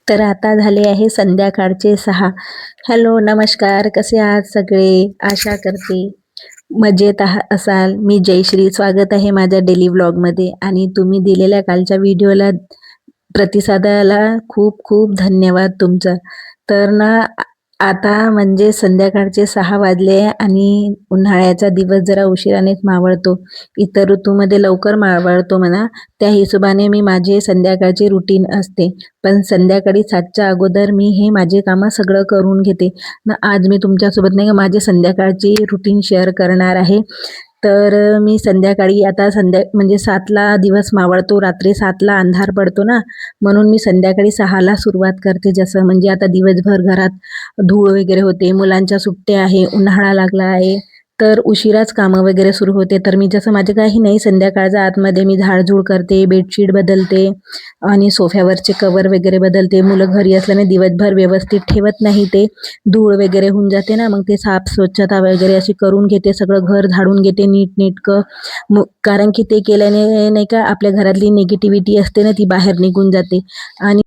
तर आता झाले आहे संध्याकाळचे 6. हॅलो, नमस्कार. कसे आहात सगळे? आशा करते मजेत असाल. मी जयश्री. स्वागत आहे माझ्या डेली व्लॉगमध्ये आणि तुम्ही दिलेल्या कालच्या व्हिडिओला प्रतिसादाला खूप खूप धन्यवाद तुमचा. तर ना आता म्हणजे संध्याकाळचे 6 वाजले आणि उन्हाळ्याचा दिवस जरा उशिरानेच मावळतो. इतर ऋतूमध्ये लवकर मावळतो म्हणा. त्या हिशोबाने मी माझे संध्याकाळचे रुटीन असते. पण संध्याकाळी 7च्या अगोदर मी हे माझे कामं सगळं करून घेते. आज मी तुमच्यासोबत नाही का माझे संध्याकाळची रुटीन शेअर करणार आहे. तर मी संध्याकाळी आता म्हणजे 7ला दिवस मावळतो, रात्री 7ला अंधार पडतो ना, म्हणून मी संध्याकाळी 6ला सुरुवात करते. जसं म्हणजे आता दिवसभर घरात धूळ वगैरे होते, मुलांच्या सुट्ट्या आहे, उन्हाळा लागला आहे, तर उशिराच कामं वगैरे सुरू होते. तर मी जसं माझे काही नाही, संध्याकाळच्या आतमध्ये मी झाडझूड करते, बेडशीट बदलते आणि सोफ्यावरचे कवर वगैरे बदलते. मुलं घरी असल्याने दिवसभर व्यवस्थित ठेवत नाही, ते धूळ वगैरे होऊन जाते ना, मग ते साफ स्वच्छता वगैरे अशी करून घेते, सगळं घर झाडून घेते नीटनेटकं. कारण की ते केल्याने नाही का आपल्या घरातली निगेटिव्हिटी असते ना, ती बाहेर निघून जाते आणि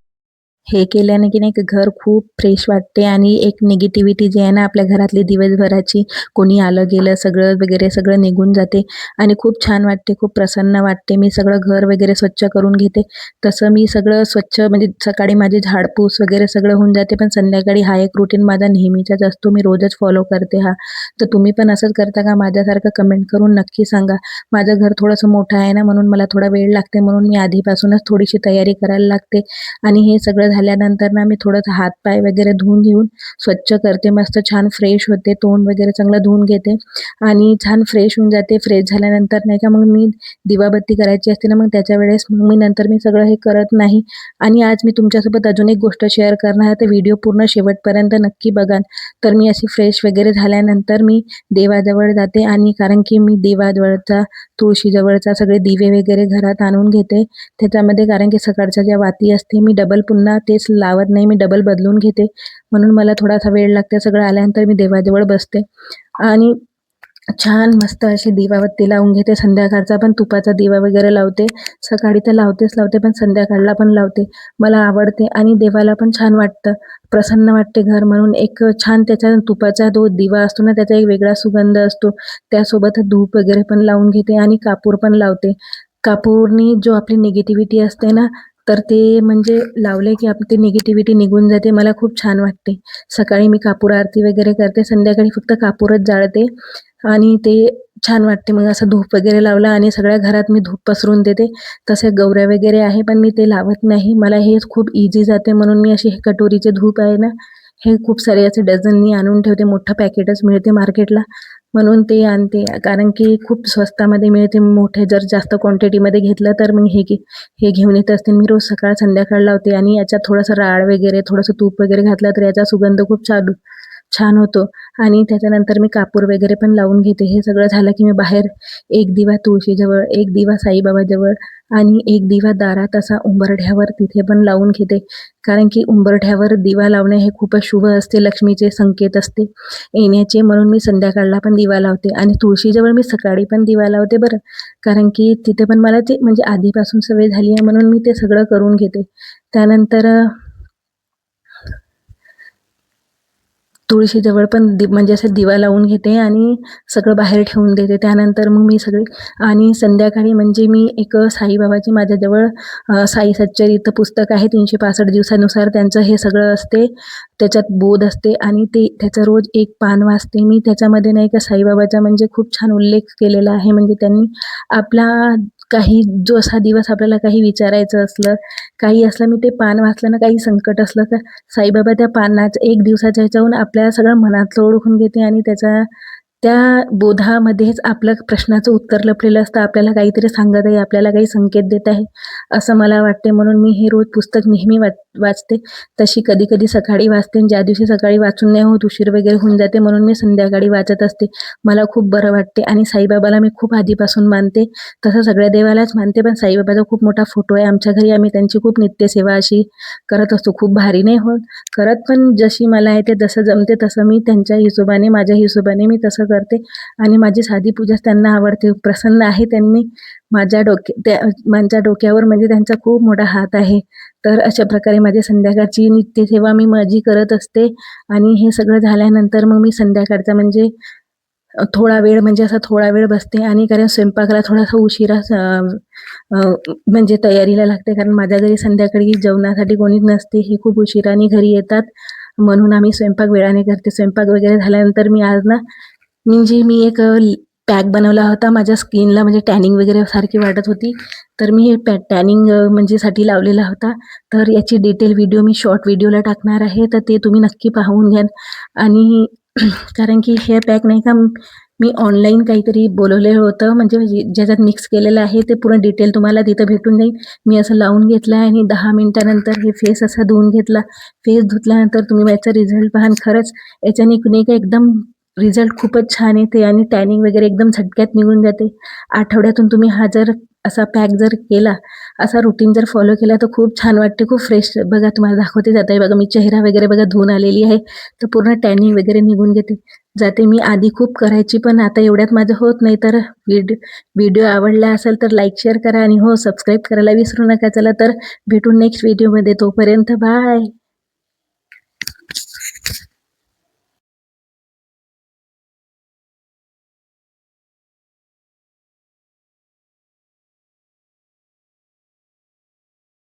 हे केल्याने की नाही घर खूप फ्रेश वाटते आणि एक निगेटिव्हिटी जी आहे ना आपल्या घरातली दिवसभराची, कोणी आलं गेलं सगळं वगैरे सगळं निघून जाते आणि खूप छान वाटते, खूप प्रसन्न वाटते. मी सगळं घर वगैरे स्वच्छ करून घेते. तसं मी सगळं स्वच्छ म्हणजे सकाळी माझे झाडपूस वगैरे सगळं होऊन जाते, पण संध्याकाळी हा एक रुटीन माझा नेहमीचाच असतो. मी रोजच फॉलो करते हा. तर तुम्ही पण असंच करता का? माझ्यासारखं कमेंट करून नक्की सांगा. माझं घर थोडंसं मोठं आहे ना, म्हणून मला थोडा वेळ लागते, म्हणून मी आधीपासूनच थोडीशी तयारी करायला लागते. आणि हे सगळं झाल्यानंतर ना मी थोडंसं हातपाय वगैरे धुवून घेऊन स्वच्छ करते, मस्त छान फ्रेश होते, तोंड वगैरे चांगलं धुवून घेते आणि छान फ्रेश होऊन जाते. फ्रेश झाल्यानंतर नाही का मग मी दिवाबत्ती करायची असते ना, मग त्याच्या वेळेस मग मी नंतर मी सगळं हे करत नाही. आणि आज मी तुमच्यासोबत अजून एक गोष्ट शेअर करणार आहे, तर व्हिडिओ पूर्ण शेवटपर्यंत नक्की बघा. तर मी अशी फ्रेश वगैरे झाल्यानंतर मी देवाजवळ जाते आणि कारण की मी देवाजवळचा तुळशीजवळचा सगळे दिवे वगैरे घरात आणून घेते त्याच्यामध्ये, कारण की सकाळच्या ज्या वाती असते मी डबल पुन्हा तेच लावत नाही, मी डबल बदलून घेते, म्हणून मला थोडासा वेळ लागते. सगळं आल्यानंतर मी देवाजवळ बसते आणि छान मस्त अशी दिवाबत्ती लावून घेते. संध्याकाळचा पण तुपाचा दिवा वगैरे लावते. सकाळी तर लावतेच लावते, पण संध्याकाळला पण लावते. मला आवडते आणि देवाला पण छान वाटतं, प्रसन्न वाटते घर, म्हणून एक छान त्याचा तुपाचा जो दिवा असतो ना, त्याचा एक वेगळा सुगंध असतो. त्यासोबत धूप वगैरे पण लावून घेते आणि कापूर पण लावते. कापूरनी जो आपली निगेटिव्हिटी असते ना, तर ते म्हणजे लावले की आपली ती निगेटिव्हिटी निघून जाते. मला खूप छान वाटते. सकाळी मी कापूर आरती वगैरे करते, संध्याकाळी फक्त कापूरच जाळते आणि ते छान वाटते. मग असं धूप वगैरे लावला आणि सगळ्या घरात मी धूप पसरून देते. तसे गौऱ्या वगैरे आहे, पण मी ते लावत नाही. मला हे खूप इझी जाते, म्हणून मी असे हे कटोरीचे धूप आहे ना, हे खूप सारे असे डझननी आणून ठेवते. मोठं पॅकेटच मिळते मार्केटला, म्हणून ते आणते. कारण की खूप स्वस्तामध्ये मिळते. मोठे जर जास्त क्वांटिटीमध्ये घेतलं तर मग हे घेऊन येत असते. मी रोज सकाळ संध्याकाळ लावते आणि याच्यात थोडंसं राळ वगैरे थोडंसं तूप वगैरे घातलं तर याचा सुगंध खूप छान होतो. आणि त्याच्यानंतर मी कापूर वगैरे पण लावून घेते. हे सगळं झालं की मी बाहेर एक दिवा तुळशीजवळ, एक दिवा साईबाबाजवळ आणि एक दिवा दारात असा उंबरठ्यावर तिथे पण लावून घेते. कारण की उंबरठ्यावर दिवा लावणे हे खूपच शुभ असते, लक्ष्मीचे संकेत असते येण्याचे, म्हणून मी संध्याकाळला पण दिवा लावते आणि तुळशीजवळ मी सकाळी पण दिवा लावते बरं. कारण की तिथे पण मला ते म्हणजे आधीपासून सवय झाली आहे, म्हणून मी ते सगळं करून घेते. त्यानंतर तुळशीजवळ पण म्हणजे असं दिवा लावून घेते आणि सगळं बाहेर ठेवून देते. त्यानंतर मग मी सगळी आणि संध्याकाळी म्हणजे मी एक साईबाबाची माझ्याजवळ साई सच्चरित्र पुस्तक आहे. 365 दिवसानुसार त्यांचं हे सगळं असते, त्याच्यात बोध असते आणि ते त्याचं रोज एक पान वाचते मी. त्याच्यामध्ये नाही का साईबाबाचा म्हणजे खूप छान उल्लेख केलेला आहे. म्हणजे त्यांनी आपला काही जो असा दिवस आपल्याला काही विचारायचं असलं, काही असलं, मी ते पान वाचलं ना, काही संकट असलं तर साईबाबा त्या पानाचं एक दिवसाच्या ह्याच्याहून आपल्या सगळं मनातलं ओळखून घेते आणि त्या बोधामध्येच आपलं प्रश्नाचं उत्तर लपलेलं असतं. आपल्याला काहीतरी सांगत आहे, आपल्याला काही संकेत देत आहे, असं मला वाटते. म्हणून मी हे रोज पुस्तक नेहमी वाचते. तशी कधी कधी सकाळी वाचते, ज्या दिवशी सकाळी वाचून नाही होत, उशीर वगैरे होऊन जाते, म्हणून मी संध्याकाळी वाचत असते. मला खूप बरं वाटते आणि साईबाबाला मी खूप आधीपासून मानते. तसं सगळ्या देवालाच मानते, पण साईबाबाचा खूप मोठा फोटो आहे आमच्या घरी. आम्ही त्यांची खूप नित्यसेवा अशी करत असतो. खूप भारी नाही होत करत, पण जशी मला येते जसं जमते तसं मी त्यांच्या हिशोबाने, माझ्या हिशोबाने मी तसं करते. आणि माझी साधी पूजाच त्यांना आवडते. प्रसन्न आहे त्यांनी माझ्या डोक्यावर, म्हणजे त्यांचा खूप मोठा हात आहे. तर अशा प्रकारे माझी संध्याकाळची नित्यसेवा मी माझी करत असते आणि हे सगळं झाल्यानंतर मग मी संध्याकाळचा म्हणजे थोडा वेळ म्हणजे असा थोडा वेळ बसते आणि कारण स्वयंपाकाला थोडासा उशिरा म्हणजे तयारीला लागते कारण माझ्या घरी संध्याकाळी जेवणासाठी कोणीच नसते. हे खूप उशिराने घरी येतात म्हणून आम्ही स्वयंपाक वेळाने करते. स्वयंपाक वगैरे झाल्यानंतर मी आज ना म्हणजे मी एक पॅक बनवला होता माझ्या स्किनला म्हणजे टॅनिंग वगैरे सारखी वाटत होती. तर मी हे टॅनिंग म्हणजे साठी लावलेला होता. तर याची डिटेल व्हिडिओ मी शॉर्ट व्हिडिओला टाकणार आहे. तर ते तुम्ही नक्की पाहून घ्याल आणि कारण की हे पॅक नाही का मी ऑनलाईन काहीतरी बोलवलेलं होतं म्हणजे ज्याच्यात मिक्स केलेलं आहे ते पूर्ण डिटेल तुम्हाला तिथं भेटून जाईल. मी असं लावून घेतलं आहे आणि 10 मिनिटानंतर हे फेस असा धुवून घेतला. फेस धुतल्यानंतर तुम्ही याचा रिझल्ट पाहाल. खरंच याच्याने नाही का एकदम रिझल्ट खूपच छान येते आणि टॅनिंग वगैरे एकदम झटक्यात निघून जाते. आठवड्यातून तुम्ही हा जर असा पॅक जर केला, असा रुटीन जर फॉलो केला तर खूप छान वाटते, खूप फ्रेश. बघा तुम्हाला दाखवते जाता बघा मी चेहरा वगैरे बघा धुवून आलेली आहे. तर पूर्ण टॅनिंग वगैरे निघून जाते. मी आधी खूप करायची पण आता एवढ्यात माझं होत नाही. तर व्हिडिओ आवडला असेल तर लाईक, शेअर करा आणि हो सबस्क्राईब करायला विसरू नका. चला तर भेटू नेक्स्ट व्हिडिओमध्ये. तोपर्यंत बाय.